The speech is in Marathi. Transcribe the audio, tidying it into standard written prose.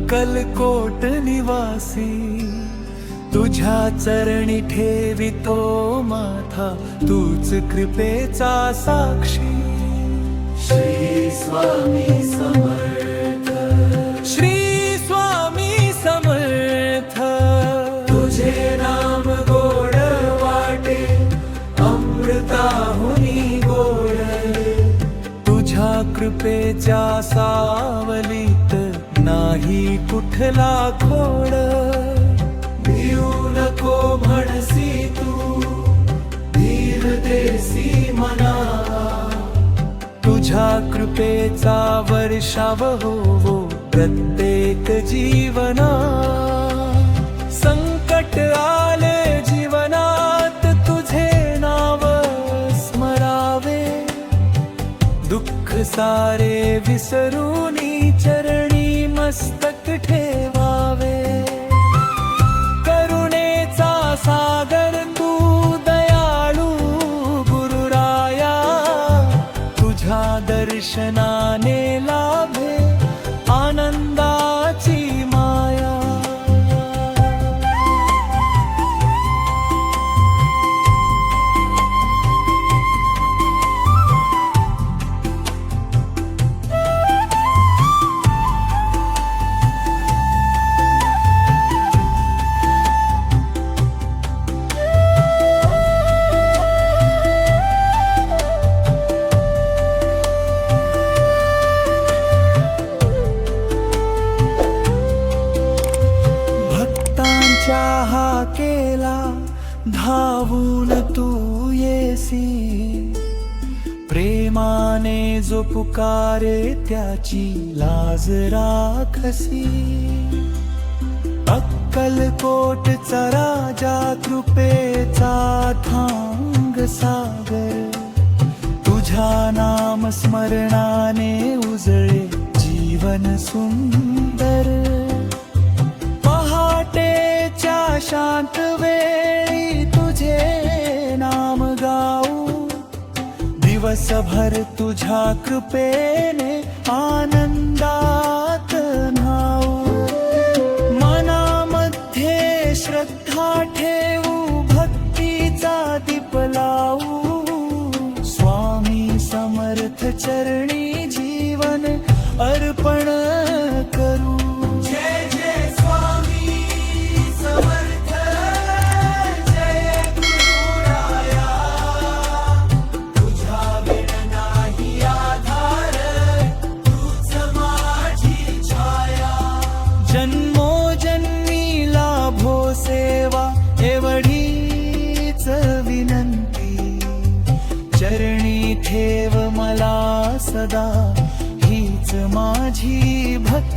अक्कलकोट निवासी तुझ्या चरणी ठेवितो माथा, तूच कृपेचा साक्षी। श्री स्वामी समर्थ, श्री स्वामी समर्थ, तुझे नाम गोड वाटे अमृताहुनी गोड। तुझ्या कृपेच्या सावलीत नाही कुठला खोड। भिऊ नको म्हणसी तू धीर देसी मना, तुझ्या कृपेचा वर्षाव होवो प्रत्येक जीवना। संकट आले जीवनात तुझे नाव स्मरावे, दुःख सारे विसरूनी चरणी मस्तक ठेवावे। करुणेचा सागर तू दयाळू गुरुराया, तुझ्या दर्शनाने लाभे आनंदाची माया। केला धावून तू येसी, प्रेमाने जो पुकारे त्याची लाज राखसी। अक्कलकोटचा राजा कृपेचा थांग सागर, तुझ्या नाम स्मरणाने उजळे जीवन सुंदर। शांत वेळी तुझे नाम गाऊ, दिवसभर तुझ्या कृपेने आनंदात न्हाऊ। मनामध्ये श्रद्धा ठेवू भक्तीचा दीप लावू, स्वामी समर्थ चरणी जीवन अर्पण करू। जय जय स्वामी समर्थ, जय गुरुराया, तुझ्या बिन नाही आधार, तूच माझी छाया। जन्मोजन्मी लाभो सेवा एवढीच विनंती, चरणी ठेव मला सदा हीच माझी भक्ती।